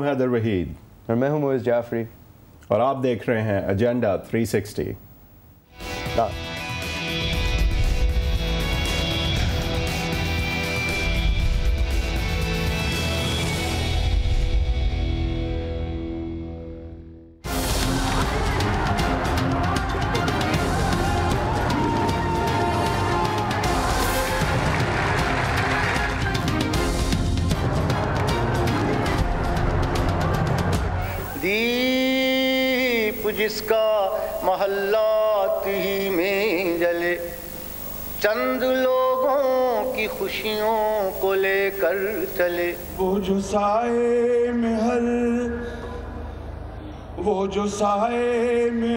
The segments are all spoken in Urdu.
حیدر وحید اور میں ہوں موئز جعفری اور آپ دیکھ رہے ہیں ایجنڈا 360۔ دیپ جس کا محلات ہی میں جلے، چند لوگوں کی خوشیوں کو لے کر چلے۔ وہ جو سائے میں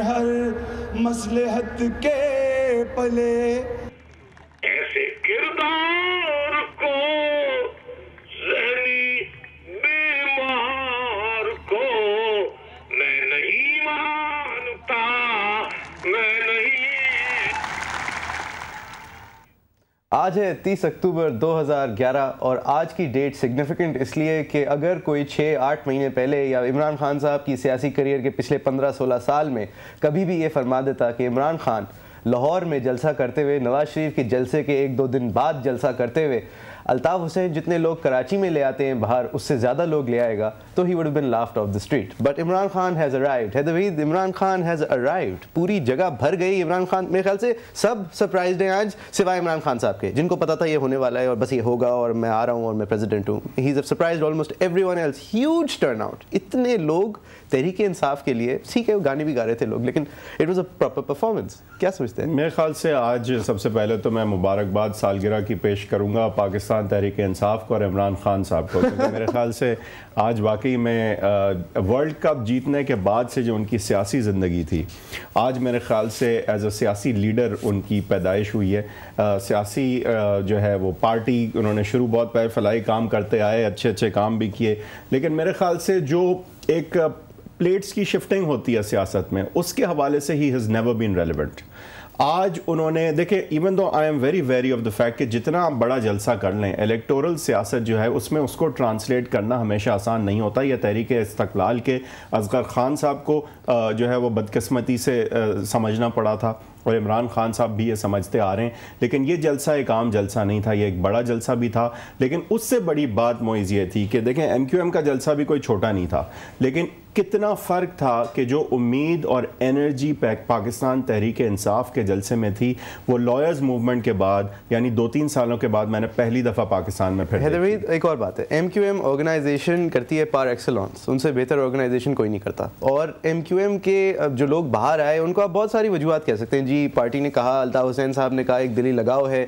ہر مصلحت کے پلے، ایسے کردار کو ذہنی بیمار کو میں نہیں مانتا، میں نہیں۔ آج ہے 30 اکتوبر 2011 اور آج کی ڈیٹ سگنیفیکنٹ اس لیے کہ اگر کوئی 6-8 مہینے پہلے یا عمران خان صاحب کی سیاسی کریئر کے پچھلے 15-16 سال میں کبھی بھی یہ فرما دیتا کہ عمران خان لاہور میں جلسہ کرتے ہوئے، نواز شریف کے جلسے کے 1-2 دن بعد جلسہ کرتے ہوئے الطاف حسین جتنے لوگ کراچی میں لے آتے ہیں باہر اس سے زیادہ لوگ لے آئے گا، تو he would have been laughed off the street. But Imran Khan has arrived. Haider Waheed, Imran Khan has arrived. پوری جگہ بھر گئی عمران خان، میرے خیال سے سب سرپرائزڈ ہیں آج سوائے عمران خان صاحب کے، جن کو پتا تھا یہ ہونے والا ہے اور بس یہ ہوگا اور میں آ رہا ہوں اور میں پریزیڈنٹ ہوں۔ He's surprised almost everyone else. Huge turnout. اتنے لوگ تحریک انصاف کے لیے، ٹھیک ہے وہ گانے بھی گا رہے تھے لوگ، لیکن it was a proper performance. کیا سوچتے ہیں؟ میرے خیال سے آج سب سے پہلے تو میں مبارکباد سالگرہ کی پیش کروں گا پاکستان تحریک انصاف کو اور عمران خان صاحب کو، کیونکہ میرے خیال سے آج واقعی میں ورلڈ کپ جیتنے کے بعد سے جو ان کی سیاسی زندگی تھی، آج میرے خیال سے ایز اے سیاسی لیڈر ان کی پیدائش ہوئی ہے۔ سیاسی جو ہے وہ پارٹی انہوں نے شروع بہت پہلے فلاحی کام کرتے آئے، اچھے کام بھی کیے، لیکن میرے خیال سے جو ایک پلیٹس کی شفٹنگ ہوتی ہے سیاست میں، اس کے حوالے سے he has never been relevant. آج انہوں نے دیکھیں، even though I am very very of the fact کہ جتنا آپ بڑا جلسہ کر لیں، الیکٹورل سیاست جو ہے اس میں اس کو ٹرانسلیٹ کرنا ہمیشہ آسان نہیں ہوتا۔ یہ تحریک استقلال کے اصغر خان صاحب کو جو ہے وہ بدقسمتی سے سمجھنا پڑا تھا اور عمران خان صاحب بھی یہ سمجھتے آ رہے ہیں، لیکن یہ جلسہ ایک عام جلسہ نہیں تھا، یہ ایک بڑا جلسہ بھی تھا۔ لیکن اس سے بڑی بات موئز یہ تھی کہ دیکھیں ایم کیو ایم کا جلسہ بھی کوئی چھوٹا نہیں تھا، لیکن کتنا فرق تھا کہ جو امید اور انرجی پاکستان تحریک انصاف کے جلسے میں تھی، وہ لائرز موومنٹ کے بعد یعنی 2-3 سالوں کے بعد میں نے پہلی دفعہ پاکستان میں پھر حیدر وحید ایک اور بات ہے، ایم کیو ایم آرگنائزیشن کرتی ہے پار ایکسلانس، ان سے بہتر آرگنائزیشن کوئی نہیں کرتا، اور ایم کیو ایم کے جو لوگ باہر آئے ان کو آپ بہت ساری وجوہات کہہ سکتے ہیں، جی پارٹی نے کہا، الطاف حسین صاحب نے کہا ایک دلی لگاؤ ہے،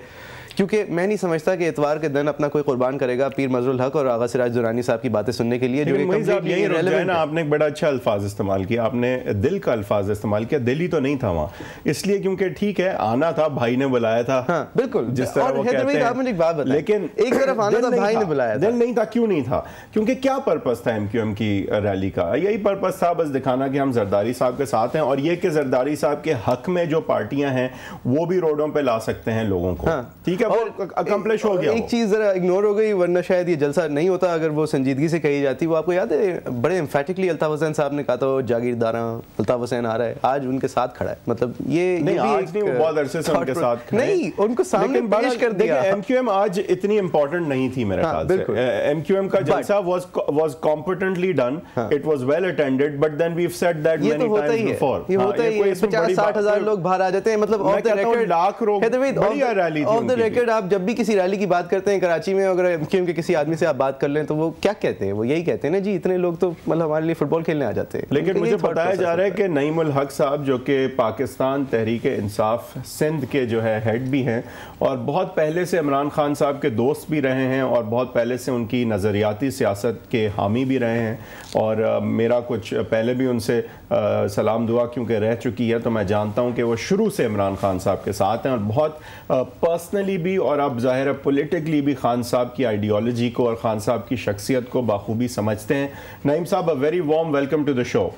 کیونکہ میں نہیں سمجھتا کہ اتوار کے دن اپنا کوئی قربان کرے گا پیر مظہر الحق اور آغا سراج درانی صاحب کی باتیں سننے کے لیے، جو آپ نے ایک بڑا اچھا الفاظ استعمال کیا، آپ نے دل کا الفاظ استعمال کیا، دلی تو نہیں تھا وہاں، اس لیے کیونکہ ٹھیک ہے آنا تھا، بھائی نے بلایا تھا، ہاں بالکل، جس طرح وہ کہتے ہیں، لیکن ایک طرف آنا تھا، بھائی نے بلایا تھا، دل نہیں تھا۔ کیوں نہیں تھا؟ کیونکہ کیا پرپس تھا ایم کیو ایم کی ریلی کا؟ یہی پرپس تھا بس دکھانا کہ ہم زرداری صاحب کے ساتھ ہیں، اور یہ کہ زرداری صاحب کے حق میں جو پارٹیاں ہیں وہ بھی روڈوں پہ لا سکتے ہیں لوگوں کو، ٹھیک ہے، ہو گیا۔ ایک چیز ذرا اگنور ہو گئی، ورنہ شاید یہ جلسہ نہیں ہوتا اگر وہ سنجیدگی سے کہی جاتی۔ وہ آپ کو یاد ہے بڑے امفیٹکلی الطاف حسین صاحب نے کہا تھا جاگیرداراں الطاف حسین آ رہا ہے، آج ان کے ساتھ کھڑا ہے، مطلب یہ نہیں، آج نہیں، وہ بہت عرصے سے ان کے ساتھ کھڑے، نہیں ان کو سامنے پیش کر دیا۔ ایم کیو ایم آج اتنی امپورٹنٹ نہیں تھی میرے خیال سے، ایم کیو ایم کا جلسہ was competently done, it was well attended, but then we've said that many times before. یہ ہوتا ہی ہے، 50-60 ہزار لوگ باہر آ جاتے ہیں، مطلب آف دا ریکارڈ لاکھ لوگ، بڑی ریلی تھی آف دا ریکارڈ۔ آپ جب بھی کسی ریلی کی بات کرتے ہیں کراچی میں، اگر ایم کیو ایم کے کسی آدمی سے آپ بات کر لیں تو وہ کیا کہتے ہیں؟ وہ یہی کہتے ہیں نا جی اتنے لوگ تو مطلب ہمارے لیے فٹ بال کھیلنے آ جاتے ہیں۔ لیکن مجھے بتایا جا رہا ہے کہ نعیم الحق صاحب جو کہ پاکستان تحریک انصاف سندھ کے جو ہے ہیڈ بھی ہیں، اور بہت پہلے سے عمران خان صاحب کے دوست بھی رہے ہیں، اور بہت پہلے سے ان کی نظریاتی سیاست کے حامی بھی رہے ہیں، اور میرا کچھ پہلے بھی ان سے سلام دعا کیونکہ رہ چکی ہے، تو میں جانتا ہوں کہ وہ شروع سے عمران خان صاحب کے ساتھ ہیں، اور بہت پرسنلی بھی اور اب ظاہر ہے پولیٹکلی بھی خان صاحب کی آئیڈیالوجی کو اور خان صاحب کی شخصیت کو بخوبی سمجھتے ہیں۔ نعیم صاحب، a very warm welcome to the show۔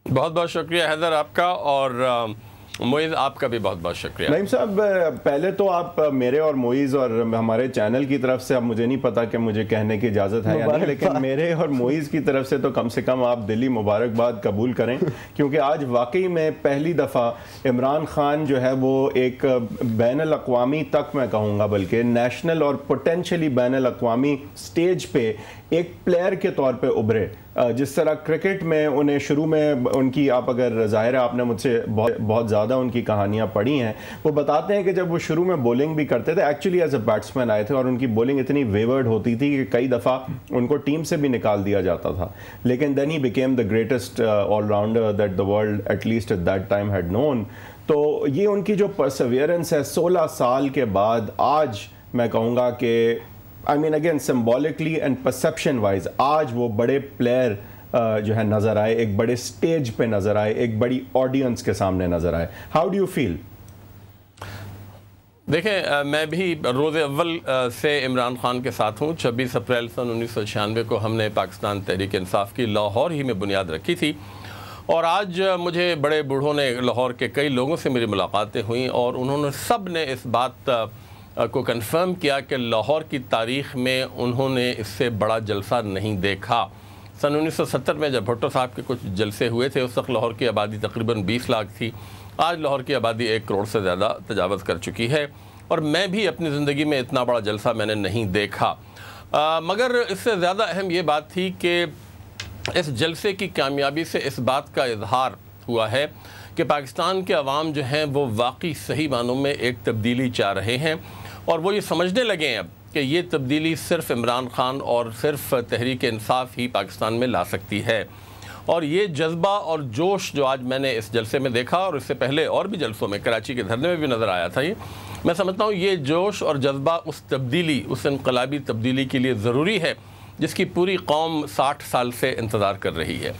بہت بہت شکریہ حیدر آپ کا، اور معیز آپ کا بھی بہت بہت شکریہ۔ نعیم صاحب پہلے تو آپ میرے اور معیز اور ہمارے چینل کی طرف سے، اب مجھے نہیں پتا کہ مجھے کہنے کی اجازت ہے یا نہیں، لیکن میرے اور معیز کی طرف سے تو کم سے کم آپ دلی مبارکباد قبول کریں، کیونکہ آج واقعی میں پہلی دفعہ عمران خان جو ہے وہ ایک بین الاقوامی تک میں کہوں گا، بلکہ نیشنل اور پوٹینشلی بین الاقوامی سٹیج پہ ایک پلیئر کے طور پہ ابھرے۔ جس طرح کرکٹ میں انہیں شروع میں ان کی، آپ اگر ظاہر ہے آپ نے مجھ سے بہت زیادہ ان کی کہانیاں پڑھی ہیں، وہ بتاتے ہیں کہ جب وہ شروع میں بولنگ بھی کرتے تھے، ایکچولی ایز اے بیٹسمین آئے تھے اور ان کی بولنگ اتنی ویورڈ ہوتی تھی کہ کئی دفعہ ان کو ٹیم سے بھی نکال دیا جاتا تھا، لیکن then he became the greatest all rounder that the world at least at that time had known. تو یہ ان کی جو پرسیویرنس ہے 16 سال کے بعد، آج میں کہوں گا کہ I mean again symbolically and perception wise آج وہ بڑے پلیئر جو ہے نظر آئے، ایک بڑے سٹیج پہ نظر آئے، ایک بڑی آڈینس کے سامنے نظر آئے۔ How do you feel؟ دیکھیں میں بھی روز اول سے عمران خان کے ساتھ ہوں۔ 26 اپریل سن 1996 کو ہم نے پاکستان تحریک انصاف کی لاہور ہی میں بنیاد رکھی تھی، اور آج مجھے بڑے بوڑھوں نے، لاہور کے کئی لوگوں سے میری ملاقاتیں ہوئیں اور انہوں نے سب نے اس بات کو کنفرم کیا کہ لاہور کی تاریخ میں انہوں نے اس سے بڑا جلسہ نہیں دیکھا۔ سن 1970 میں جب بھٹو صاحب کے کچھ جلسے ہوئے تھے، اس وقت لاہور کی آبادی تقریباً 20 لاکھ تھی، آج لاہور کی آبادی 1 کروڑ سے زیادہ تجاوز کر چکی ہے، اور میں بھی اپنی زندگی میں اتنا بڑا جلسہ میں نے نہیں دیکھا۔ مگر اس سے زیادہ اہم یہ بات تھی کہ اس جلسے کی کامیابی سے اس بات کا اظہار ہوا ہے کہ پاکستان کے عوام جو ہیں وہ واقعی صحیح معنوں میں ایک تبدیلی چاہ رہے ہیں، اور وہ یہ سمجھنے لگے ہیں اب کہ یہ تبدیلی صرف عمران خان اور صرف تحریک انصاف ہی پاکستان میں لا سکتی ہے۔ اور یہ جذبہ اور جوش جو آج میں نے اس جلسے میں دیکھا، اور اس سے پہلے اور بھی جلسوں میں کراچی کے دھرنے میں بھی نظر آیا تھا، یہ میں سمجھتا ہوں یہ جوش اور جذبہ اس تبدیلی، اس انقلابی تبدیلی کے لیے ضروری ہے جس کی پوری قوم 60 سال سے انتظار کر رہی ہے۔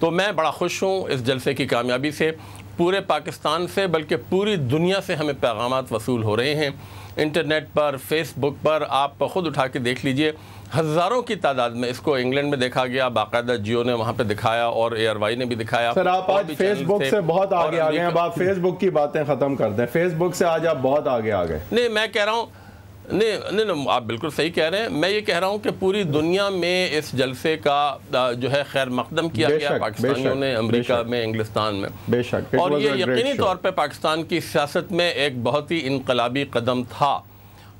تو میں بڑا خوش ہوں اس جلسے کی کامیابی سے، پورے پاکستان سے بلکہ پوری دنیا سے ہمیں پیغامات وصول ہو رہے ہیں، انٹرنیٹ پر، فیس بک پر، آپ خود اٹھا کے دیکھ لیجئے، ہزاروں کی تعداد میں اس کو انگلینڈ میں دیکھا گیا، باقاعدہ جیو نے وہاں پہ دکھایا اور اے آر وائی نے بھی دکھایا۔ سر آپ آج فیس بک سے بہت آگے آ گئے ہیں، اب آپ فیس بک کی باتیں ختم کر دیں، فیس بک سے آج آپ بہت آگے آ گئے۔ نہیں میں کہہ رہا ہوں، نہیں آپ بالکل صحیح کہہ رہے ہیں، میں یہ کہہ رہا ہوں کہ پوری دنیا میں اس جلسے کا جو ہے خیر مقدم کیا گیا، پاکستانیوں نے، امریکہ میں، انگلستان میں، بے شک، اور یہ یقینی طور پہ پاکستان کی سیاست میں ایک بہت ہی انقلابی قدم تھا۔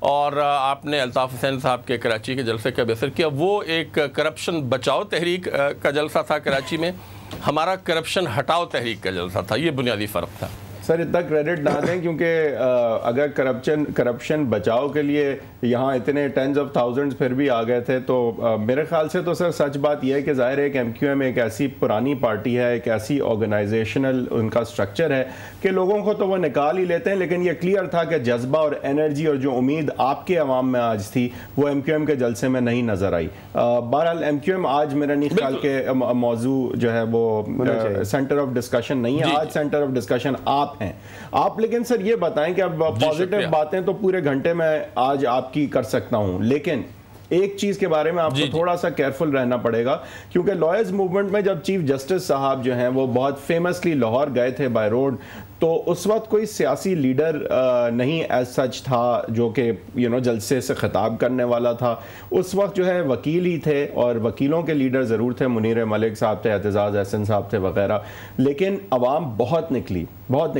اور آپ نے الطاف حسین صاحب کے کراچی کے جلسے کا بسر کیا، وہ ایک کرپشن بچاؤ تحریک کا جلسہ تھا کراچی میں، ہمارا کرپشن ہٹاؤ تحریک کا جلسہ تھا، یہ بنیادی فرق تھا۔ سر اتنا کریڈٹ نہ دیں، کیونکہ اگر کرپشن بچاؤ کے لیے یہاں اتنے ٹینز آف تھاؤزنڈز پھر بھی آ گئے تھے، تو میرے خیال سے تو سر سچ بات یہ ہے کہ ظاہر ہے کہ ایم کیو ایم ایک ایسی پرانی پارٹی ہے، ایک ایسی آرگنائزیشنل ان کا سٹرکچر ہے کہ لوگوں کو تو وہ نکال ہی لیتے ہیں، لیکن یہ کلیئر تھا کہ جذبہ اور انرجی اور جو امید آپ کے عوام میں آج تھی وہ ایم کیو ایم کے جلسے میں نہیں نظر آئی۔ بہرحال ایم کیو ایم آج میرا نہیں خیال کہ موضوع جو ہے وہ سینٹر آف ڈسکشن نہیں ہے، آج سینٹر آف ڈسکشن آپ لیکن سر یہ بتائیں کہ اب پازیٹیو باتیں تو پورے گھنٹے میں آج آپ کی کر سکتا ہوں، لیکن ایک چیز کے بارے میں آپ کو تھوڑا سا کیئرفل رہنا پڑے گا، کیونکہ لائرز موومنٹ میں جب چیف جسٹس صاحب جو ہیں وہ بہت فیمسلی لاہور گئے تھے بائی روڈ، تو اس وقت کوئی سیاسی لیڈر نہیں ایز سچ تھا جو کہ جلسے سے خطاب کرنے والا تھا۔ اس وقت جو ہے وکیل ہی تھے، اور وکیلوں کے لیڈر ضرور تھے، منیر ملک صاحب تھے، اعتزاز احسن صاحب تھے وغیرہ، لیکن عوام بہت نکلی،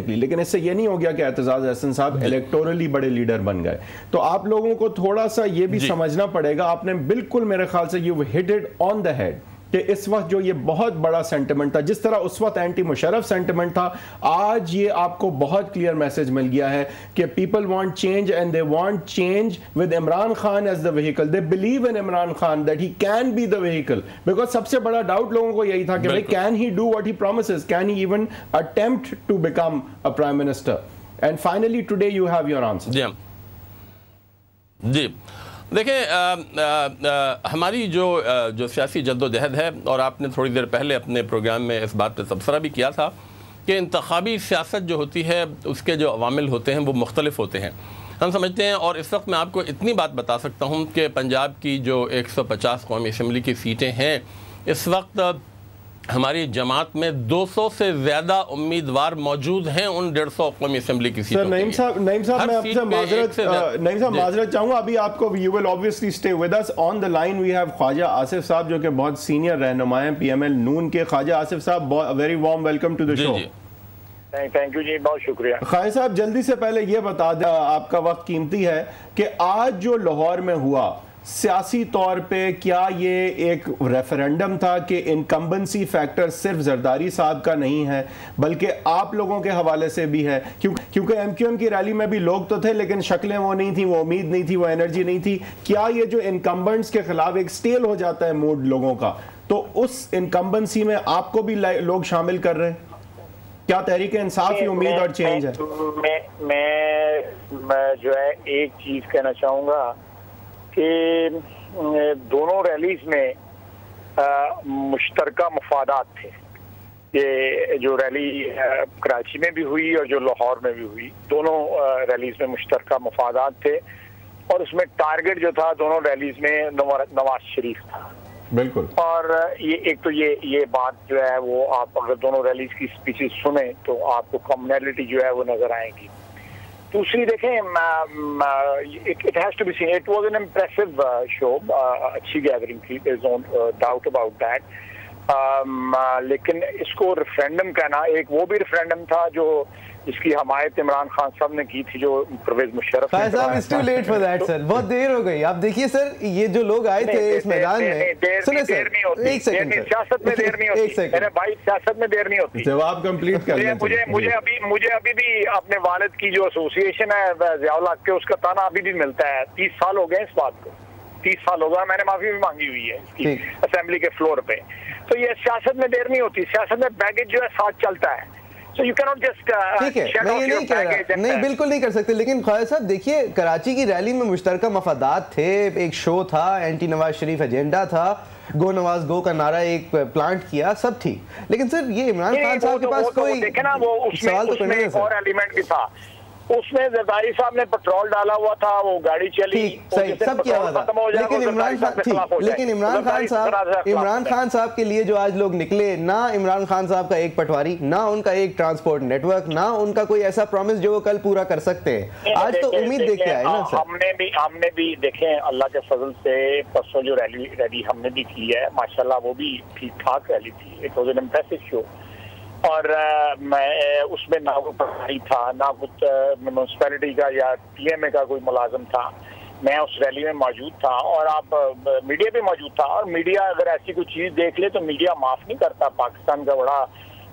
لیکن اس سے یہ نہیں ہو گیا کہ اعتزاز احسن صاحب الیکٹورلی بڑے لیڈر بن گئے۔ تو آپ لوگوں کو تھوڑا سا یہ بھی سمجھنا پڑے گا، آپ نے بالکل میرے خیال سے you hit it on the head, کہ اس وقت جو یہ بہت بڑا سینٹیمنٹ تھا، جس طرح اس وقت اینٹی مشرف سینٹیمنٹ تھا، آج یہ آپ کو بہت کلیئر میسج مل گیا ہے کہ people want change and they want change with Imran Khan as the vehicle, they believe in Imran Khan that he can be the vehicle, because سب سے بڑا ڈاؤٹ لوگوں کو یہی تھا کہ بھائی can he do what he promises, can he even attempt to become a prime minister, and finally today you have your answer. جی دیکھیں ہماری جو سیاسی جد و جہد ہے، اور آپ نے تھوڑی دیر پہلے اپنے پروگرام میں اس بات پہ تبصرہ بھی کیا تھا کہ انتخابی سیاست جو ہوتی ہے اس کے جو عوامل ہوتے ہیں وہ مختلف ہوتے ہیں، ہم سمجھتے ہیں، اور اس وقت میں آپ کو اتنی بات بتا سکتا ہوں کہ پنجاب کی جو 150 قومی اسمبلی کی سیٹیں ہیں، اس وقت ہماری جماعت میں 200 سے زیادہ امیدوار موجود ہیں ان 150 اقوامی اسمبلی کی سیٹوں کے لیے۔ نعیم صاحب میں آپ سے معذرت چاہوں گا، ابھی آپ کو you will obviously stay with us on the line we have خواجہ آصف صاحب جو کہ بہت سینئر رہنما ہیں پی ایم ایل نون کے۔ خواجہ آصف صاحب very warm welcome to the show۔ Thank you جی، بہت شکریہ۔ خواجہ صاحب جلدی سے پہلے یہ بتا دیں، آپ کا وقت قیمتی ہے، کہ آج جو لاہور میں ہوا سیاسی طور پہ کیا یہ ایک ریفرینڈم تھا کہ انکمبنسی فیکٹر صرف زرداری صاحب کا نہیں ہے بلکہ آپ لوگوں کے حوالے سے بھی ہے؟ کیونکہ ایم کیو ایم کی ریلی میں بھی لوگ تو تھے لیکن شکلیں وہ نہیں تھیں، وہ امید نہیں تھی، وہ انرجی نہیں تھی۔ کیا یہ جو انکمبنٹس کے خلاف ایک سٹیل ہو جاتا ہے موڈ لوگوں کا، تو اس انکمبنسی میں آپ کو بھی لوگ شامل کر رہے ہیں؟ کیا تحریک انصاف کی امید اور چینج ہے؟ میں جو ہے ایک چیز کہنا چاہوں گا کہ دونوں ریلیز میں مشترکہ مفادات تھے۔ یہ جو ریلی کراچی میں بھی ہوئی اور جو لاہور میں بھی ہوئی، دونوں ریلیز میں مشترکہ مفادات تھے، اور اس میں ٹارگٹ جو تھا دونوں ریلیز میں نواز شریف تھا۔ بالکل۔ اور ایک تو یہ بات جو ہے وہ آپ اگر دونوں ریلیز کی اسپیچز سنیں تو آپ کو کامنالٹی جو ہے وہ نظر آئے گی۔ دوسری دیکھیں، it has to be seen, it was an impressive show، اچھی گیدرنگ تھی، there is no doubt about that، لیکن اس کو ریفرینڈم کہنا، ایک وہ بھی ریفرینڈم تھا جو جس کی حمایت عمران خان صاحب نے کی تھی، جو پرویز مشرف نے۔ صاحب it's too late for that سر، بہت دیر ہو گئی۔ آپ دیکھیے سر، یہ جو لوگ آئے تھے اس میدان میں، سنیں سر ایک سیکنڈ، سیاست میں دیر نہیں ہوتی میرے بھائی، سیاست میں دیر نہیں ہوتی۔ جواب کمپلیٹ کر لیں۔ مجھے ابھی بھی اپنے والد کی جو ایسوسیشن ہے ضیاء الحق کے، اس کا تانا ابھی بھی ملتا ہے۔ 30 سال ہو گئے اس بات کو، 30 سال ہو گئے، میں نے معافی بھی مانگی ہوئی ہے اس کی اسمبلی کے فلور پہ۔ تو یہ سیاست میں دیر نہیں ہوتی، سیاست میں بیگیج جو ہے ساتھ چلتا ہے۔ ٹھیک ہے، میں یہ نہیں کہہ رہا، نہیں بالکل نہیں کر سکتے، لیکن خواجہ صاحب دیکھیے کراچی کی ریلی میں مشترکہ مفادات تھے، ایک شو تھا، اینٹی نواز شریف ایجنڈا تھا، گو نواز گو کا نعرہ ایک پلانٹ کیا، سب ٹھیک، لیکن سر یہ عمران خان صاحب کے پاس کوئی سوال تو کرنے اور ایلیمنٹ بھی تھا، اس میں زرداری صاحب نے پیٹرول ڈالا ہوا تھا، وہ گاڑی چلی، سب کیا ہوا تھا، لیکن عمران خان صاحب کے لیے جو آج لوگ نکلے، نہ عمران خان صاحب کا ایک پٹواری، نہ ان کا ایک ٹرانسپورٹ نیٹ ورک، نہ ان کا کوئی ایسا پرومس جو وہ کل پورا کر سکتے ہیں، آج تو امید دیکھ کے آئے نا سر۔ ہم نے بھی دیکھیں اللہ کے فضل سے پرسوں جو ریلی ہم نے بھی کی ہے، ماشاءاللہ وہ بھی ٹھیک ٹھاک ریلی تھی، اٹ واز این امپریسو شو، اور میں اس میں نہ کوئی پٹواری تھا، نہ کچھ میونسپلٹی کا یا پی ایم اے کا کوئی ملازم تھا، میں اس ریلی میں موجود تھا، اور آپ میڈیا بھی موجود تھا، اور میڈیا اگر ایسی کوئی چیز دیکھ لے تو میڈیا معاف نہیں کرتا۔ پاکستان کا بڑا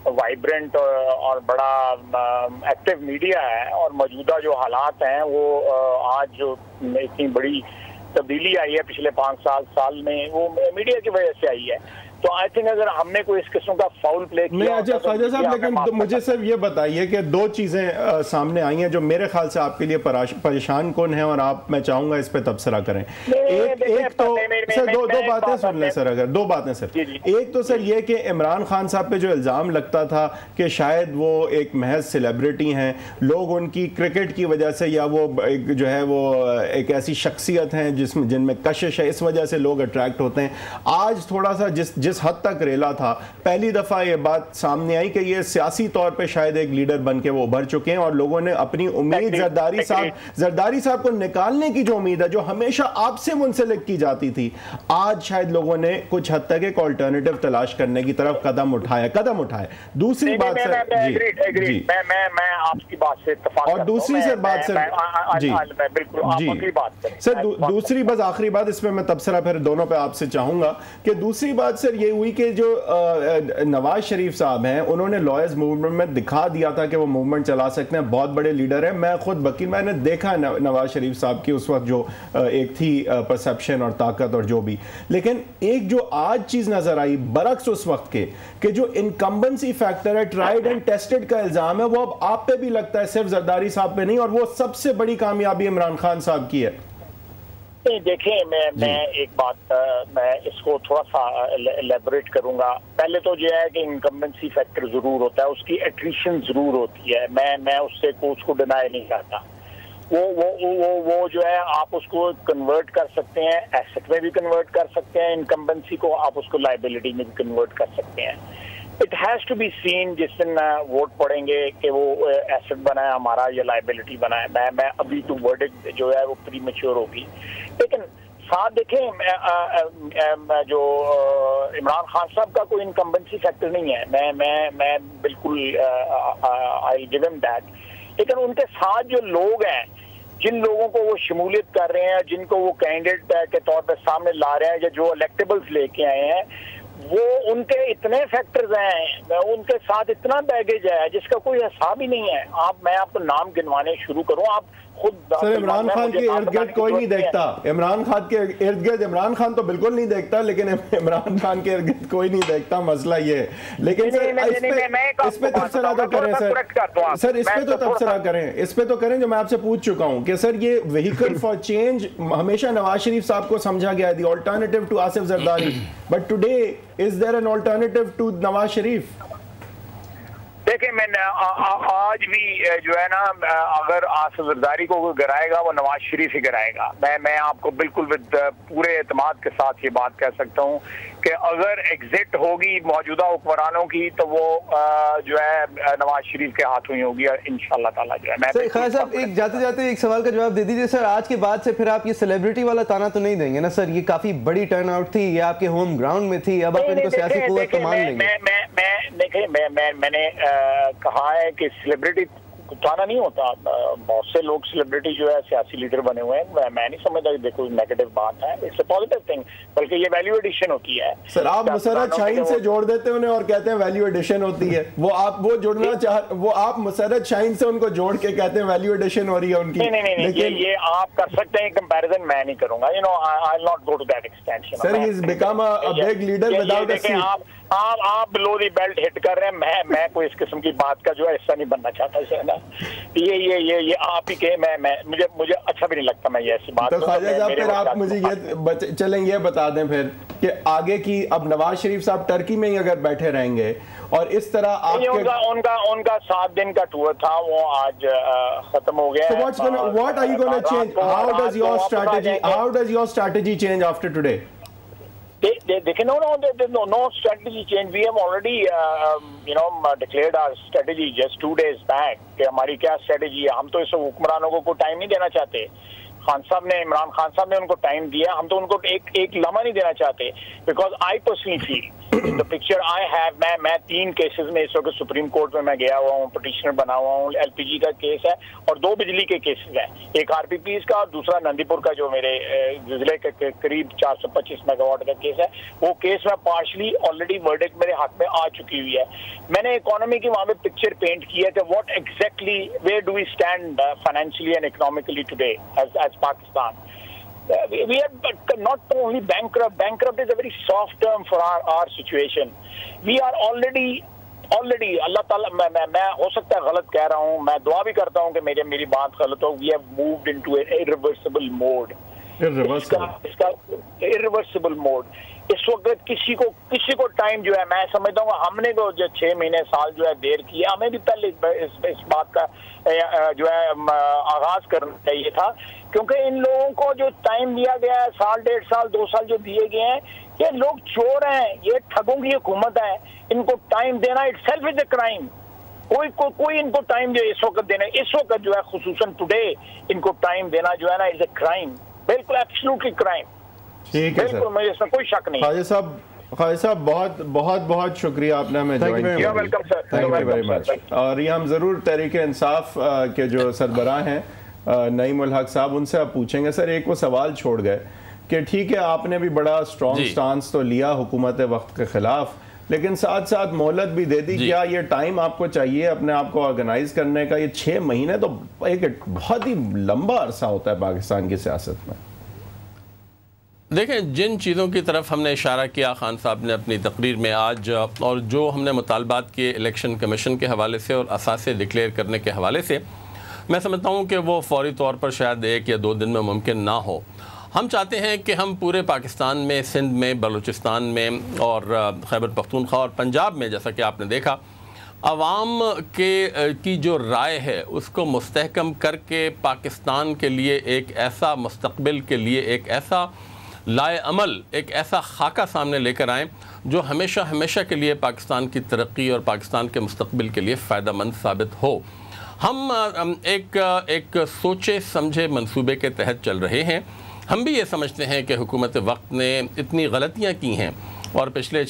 وائبرنٹ اور بڑا ایکٹیو میڈیا ہے، اور موجودہ جو حالات ہیں وہ آج جو اتنی بڑی تبدیلی آئی ہے پچھلے 5 سال میں، وہ میڈیا کی وجہ سے آئی ہے۔ تو آئی تھنک اگر ہم نے کوئی اس قسم کا فاؤل پلے کیا، نہیں اچھا خواجہ صاحب، لیکن مجھے صرف یہ بتائیے کہ 2 چیزیں سامنے آئی ہیں جو میرے خیال سے آپ کے لیے پریشان کن ہیں، اور آپ میں چاہوں گا اس پہ تبصرہ کریں۔ ایک تو سر دو باتیں سن لیں سر، اگر 2 باتیں سر، ایک تو سر یہ کہ عمران خان صاحب پہ جو الزام لگتا تھا کہ شاید وہ ایک محض سیلیبریٹی ہیں، لوگ ان کی کرکٹ کی وجہ سے، یا وہ جو ہے وہ ایک ایسی شخصیت ہیں جن میں کشش ہے، اس وجہ سے لوگ اٹریکٹ ہوتے ہیں۔ آج تھوڑا سا جس حد تک ریلا تھا، پہلی دفعہ یہ بات سامنے آئی کہ یہ سیاسی طور پہ شاید ایک لیڈر بن کے وہ ابھر چکے ہیں، اور لوگوں نے اپنی امید زرداری صاحب کو نکالنے کی جو امید ہے، جو ہمیشہ آپ سے منسلک کی جاتی تھی، آج شاید لوگوں نے کچھ حد تک ایک آلٹرنیٹو تلاش کرنے کی طرف قدم اٹھائے۔ دوسری بات سر، جی میں آپ کی بات سے اتفاق کرتا ہوں، اور دوسری سے بات سر، جی سر دوسری بس آخری بات، اس میں تبصرہ پھر دونوں پہ آپ سے چاہوں گا، کہ دوسری بات سر یہ ہوئی کہ جو نواز شریف صاحب ہیں، انہوں نے لائرز موومنٹ میں دکھا دیا تھا کہ وہ موومنٹ چلا سکتے ہیں، بہت بڑے لیڈر ہیں، میں خود وکیل، میں نے دیکھا نواز شریف صاحب کی اس وقت جو ایک تھی پرسپشن اور طاقت اور جو بھی، لیکن ایک جو آج چیز نظر آئی برعکس اس وقت کے، کہ جو انکمبنسی فیکٹر ہے، ٹرائیڈ اینڈ ٹیسٹڈ کا الزام ہے، وہ اب آپ پہ بھی لگتا ہے، صرف زرداری صاحب پہ نہیں، اور وہ سب سے بڑی کامیابی عمران خان صاحب کی ہے۔ دیکھیں میں ایک بات میں اس کو تھوڑا سا ایلیبوریٹ کروں گا۔ پہلے تو یہ ہے کہ انکمبنسی فیکٹر ضرور ہوتا ہے، اس کی ایٹریشن ضرور ہوتی ہے، میں اس کو ڈینائی نہیں کرتا، وہ جو ہے آپ اس کو کنورٹ کر سکتے ہیں، ایسٹ میں بھی کنورٹ کر سکتے ہیں، انکمبنسی کو آپ اس کو لائبلٹی میں بھی کنورٹ کر سکتے ہیں. It has to be seen جس دن ووٹ پڑیں گے کہ وہ ایسٹ بنا ہے ہمارا یا لائبلٹی بنا ہے. میں ابھی تو ورڈکٹ جو ہے وہ پری میچور ہوگی. لیکن ساتھ دیکھیں جو عمران خان صاحب کا کوئی انکمبنسی فیکٹر نہیں ہے، میں بالکل آئی گیو ہم دیٹ. لیکن ان کے ساتھ جو لوگ ہیں، جن لوگوں کو وہ شمولیت کر رہے ہیں، جن کو وہ کینڈیڈیٹ کے طور پہ سامنے لا رہے ہیں یا جو الیکٹیبلز لے کے آئے ہیں، وہ ان کے اتنے فیکٹرز ہیں، ان کے ساتھ اتنا بیگیج ہے جس کا کوئی حساب ہی نہیں ہے. میں آپ کو نام گنوانے شروع کروں، آپ خود. سر عمران خان کے ارد گرد کوئی نہیں دیکھتا، عمران خان کے ارد گرد عمران خان تو بالکل نہیں دیکھتا، لیکن عمران خان کے ارد گرد کوئی نہیں دیکھتا. مسئلہ یہ ہے. لیکن اس پہ تبصرہ تو کریں سر، اس پہ تو تبصرہ کریں، اس پہ تو کریں جو میں آپ سے پوچھ چکا ہوں کہ سر یہ وہیکل فار چینج ہمیشہ نواز شریف صاحب کو سمجھا گیا ہے، the alternative to Asif Zardari, but today is there an alternative to Nawaz Sharif? دیکھیں میں آج بھی جو ہے نا، اگر آصف زرداری کو کوئی گرائے گا وہ نواز شریف ہی گرائے گا. میں آپ کو بالکل پورے اعتماد کے ساتھ یہ بات کہہ سکتا ہوں کہ اگر ایگزٹ ہوگی موجودہ حکمرانوں کی تو وہ جو ہے نواز شریف کے ہاتھوں ہی ہوگی انشاءاللہ تعالیٰ. جو ہے خالد صاحب ایک جاتے جاتے ایک سوال کا جواب دے دیجیے سر. آج کے بعد سے پھر آپ یہ سیلیبریٹی والا تانا تو نہیں دیں گے نا سر؟ یہ کافی بڑی ٹرن آؤٹ تھی، یہ آپ کے ہوم گراؤنڈ میں تھی، اب آپ ان کو سیاسی قوت تو مان لیں گے. دیکھیں میں نے کہا ہے کہ سیلیبریٹی تانا نہیں ہوتا. بہت سے لوگ سیلیبریٹی جو ہے سیاسی لیڈر بنے ہوئے ہیں. میں نہیں سمجھتا کہ دیکھو نیگیٹو بات ہے، اٹس اے پازیٹیو تھنگ، بلکہ یہ ویلیو ایڈیشن ہوتی ہے. سر آپ مسرت شاہین سے جوڑ دیتے انہیں اور کہتے ہیں ویلیو ایڈیشن ہوتی ہے. وہ جڑنا وہ آپ مسرت شاہین سے ان کو جوڑ کے کہتے ہیں ویلیو ایڈیشن ہو رہی ہے ان کی. نہیں، یہ آپ کر سکتے ہیں کمپیریزن، میں نہیں کروں گا. I will not go to that extent. Sir, he has become a big leader without a seat. آپ بلو دی بیلٹ ہٹ کر رہے ہیں. میں کوئی اس قسم کی بات کا جو ہے حصہ نہیں بننا چاہتا. یہ آپ ہی کہ مجھے اچھا بھی نہیں لگتا میں یہ ایسی بات. تو خواجہ صاحب پھر آپ مجھے یہ چلیں یہ بتا دیں پھر کہ آگے کی اب نواز شریف صاحب ٹرکی میں ہی اگر بیٹھے رہیں گے اور اس طرح آپ ان کا 7 دن کا ٹور تھا وہ آج ختم ہو گیا. What are you going to change? How does your strategy change after today? دیکھیں no strategy change. We have already declared our strategy just 2 days back کہ ہماری کیا اسٹریٹجی ہے. ہم تو اس حکمرانوں کو ٹائم نہیں دینا چاہتے. عمران خان صاحب نے ان کو ٹائم دیا، ہم تو ان کو ایک لمحہ نہیں دینا چاہتے. Because I personally feel the picture I have, میں 3 کیسز میں اس وقت سپریم کورٹ میں گیا ہوا ہوں، پٹیشنر بنا ہوا ہوں. LPG کا کیس ہے اور 2 بجلی کے کیسز ہیں، ایک RPPs کا اور دوسرا نندی پور کا جو میرے ضلع کے قریب 425 میگا واٹ کا کیس ہے. وہ کیس میں پارشلی آلریڈی ورڈکٹ میرے ہاتھ میں آ چکی ہوئی ہے. میں نے اکانومی کی وہاں پہ پکچر پینٹ کی ہے کہ what exactly where do we stand financially and economically today as Pakistan. We are not only bankrupt. Bankrupt is a very soft term for our situation. We are already اللہ تعالیٰ میں ہو سکتا ہے غلط کہہ رہا ہوں، میں دعا بھی کرتا ہوں کہ میری بات غلط ہو. We have moved into an irreversible mode. اس کا irreversible mode. اس وقت کسی کو ٹائم جو ہے، میں سمجھتا ہوں ہم نے جو 6 مہینے سال جو ہے دیر کی ہے، ہمیں بھی پہلے اس بات کا جو ہے آغاز کرنا چاہیے تھا. کیونکہ ان لوگوں کو جو ٹائم دیا گیا ہے، 1.5 سال 2 سال جو دیے گئے ہیں، یہ لوگ چور ہیں، یہ ٹھگوں کی حکومت ہے. ان کو ٹائم دینا it self is a crime. کوئی ان کو ٹائم دے اس وقت دینا، اس وقت جو ہے خصوصاً ٹوڈے ان کو ٹائم دینا جو ہے نا از اے کرائم. بالکل ایبسلوٹلی کرائم. ٹھیک ہے سر، مجھے اس میں کوئی شک نہیں. خواجہ صاحب بہت شکریہ آپ نے ہمیں جوائن کیا. Thank you very much. اور یہ ہم ضرور تحریک انصاف کے جو سربراہ ہیں نعیم الحق صاحب، ان سے آپ پوچھیں گے. سر ایک وہ سوال چھوڑ گئے کہ ٹھیک ہے آپ نے بھی بڑا اسٹرانگ سٹانس تو لیا حکومت وقت کے خلاف، لیکن ساتھ ساتھ مہلت بھی دے دی. کیا یہ ٹائم آپ کو چاہیے اپنے آپ کو آرگنائز کرنے کا؟ یہ 6 مہینے تو ایک بہت ہی لمبا عرصہ ہوتا ہے پاکستان کی سیاست میں. دیکھیں جن چیزوں کی طرف ہم نے اشارہ کیا خان صاحب نے اپنی تقریر میں آج، اور جو ہم نے مطالبات کیے الیکشن کمیشن کے حوالے سے اور اثاثے ڈکلیئر کرنے کے حوالے سے، میں سمجھتا ہوں کہ وہ فوری طور پر شاید 1 یا 2 دن میں ممکن نہ ہو. ہم چاہتے ہیں کہ ہم پورے پاکستان میں، سندھ میں، بلوچستان میں اور خیبر پختونخوا اور پنجاب میں، جیسا کہ آپ نے دیکھا عوام کی جو رائے ہے اس کو مستحکم کر کے پاکستان کے لیے ایک ایسا مستقبل کے لیے ایک ایسا لائے عمل ایک ایسا خاکہ سامنے لے کر آئیں جو ہمیشہ کے لیے پاکستان کی ترقی اور پاکستان کے مستقبل کے لیے فائدہ مند ثابت ہو۔ ہم ایک سوچے سمجھے منصوبے کے تحت چل رہے ہیں۔ ہم بھی یہ سمجھتے ہیں کہ حکومت وقت نے اتنی غلطیاں کی ہیں اور پچھلے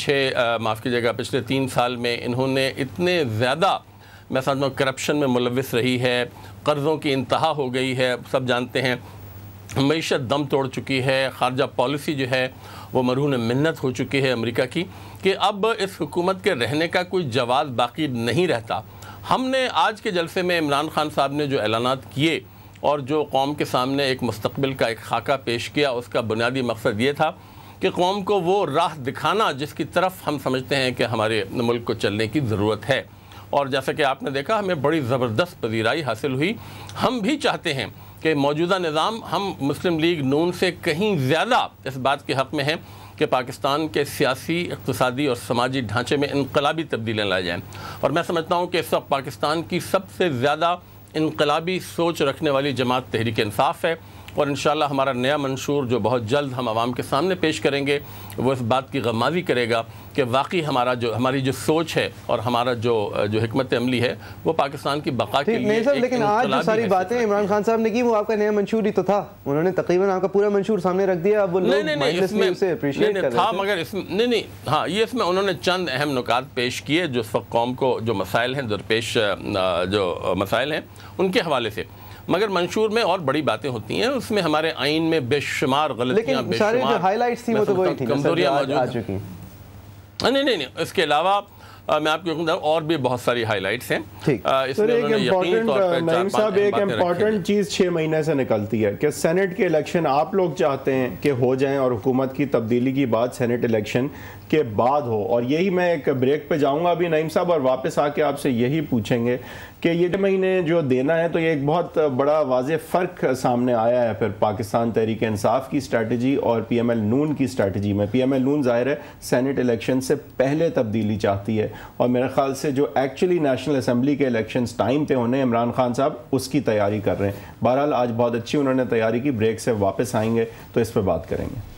3 سال میں انہوں نے اتنے زیادہ میں سمجھتا ہوں کرپشن میں ملوث رہی ہے، قرضوں کی انتہا ہو گئی ہے، سب جانتے ہیں معیشت دم توڑ چکی ہے، خارجہ پالیسی جو ہے وہ مرہون منت ہو چکی ہے امریکہ کی، کہ اب اس حکومت کے رہنے کا کوئی جواز باقی نہیں رہتا۔ ہم نے آج کے جلسے میں عمران خان صاحب نے جو اعلانات کیے اور جو قوم کے سامنے ایک مستقبل کا ایک خاکہ پیش کیا، اس کا بنیادی مقصد یہ تھا کہ قوم کو وہ راہ دکھانا جس کی طرف ہم سمجھتے ہیں کہ ہمارے ملک کو چلنے کی ضرورت ہے۔ اور جیسا کہ آپ نے دیکھا ہمیں بڑی زبردست پذیرائی حاصل ہوئی۔ ہم بھی چاہتے ہیں کہ موجودہ نظام ہم مسلم لیگ نون سے کہیں زیادہ اس بات کے حق میں ہیں کہ پاکستان کے سیاسی، اقتصادی اور سماجی ڈھانچے میں انقلابی تبدیلیاں لائے جائیں، اور میں سمجھتا ہوں کہ اس وقت پاکستان کی سب سے زیادہ انقلابی سوچ رکھنے والی جماعت تحریک انصاف ہے، اور انشاءاللہ ہمارا نیا منشور جو بہت جلد ہم عوام کے سامنے پیش کریں گے وہ اس بات کی غمازی کرے گا کہ واقعی ہماری جو سوچ ہے اور ہمارا جو حکمت عملی ہے وہ پاکستان کی بقا کے لیے ایک لیکن آج جو ساری باتیں عمران خان صاحب نے کی وہ آپ کا نیا منشور ہی تو تھا، انہوں نے تقریباً آپ کا پورا منشور سامنے رکھ دیا، اب وہ لوگ مائنڈلیسلی اسے اپریشیٹ کر رہے تھے۔ مگر اس میں انہوں نے چند اہم نکات پیش کیے جو اس وقت قوم کو جو مسائل ہیں درپیش جو مسائل ہیں ان کے حوالے سے، مگر منشور میں اور بڑی باتیں ہوتی ہیں، اس میں ہمارے آئین میں بے شمار غلطیاں، بے شمار کمزوریاں موجود ہیں۔ نہیں، اس کے علاوہ میں آپ کو کہوں اور بھی بہت ساری ہائی لائٹس ہیں۔ نعیم صاحب ایک امپورٹنٹ چیز 6 مہینے سے نکلتی ہے کہ سینٹ کے الیکشن آپ لوگ چاہتے ہیں کہ ہو جائیں اور حکومت کی تبدیلی کی بات سینٹ الیکشن کے بعد ہو، اور یہی میں ایک بریک پہ جاؤں گا ابھی نعیم صاحب اور واپس آ کے آپ سے یہی پوچھیں گے کہ یہ مہینے جو دینا ہے تو یہ ایک بہت بڑا واضح فرق سامنے آیا ہے پھر پاکستان تحریک انصاف کی اسٹریٹجی اور پی ایم ایل نون کی اسٹریٹجی میں۔ پی ایم ایل نون ظاہر ہے سینٹ الیکشن سے پہلے تبدیلی چاہتی ہے، اور میرے خیال سے جو ایکچولی نیشنل اسمبلی کے الیکشنز ٹائم پہ ہونے عمران خان صاحب اس کی تیاری کر رہے ہیں۔ بہرحال آج بہت اچھی انہوں نے تیاری کی، بریک سے واپس آئیں گے تو اس پہ بات کریں گے۔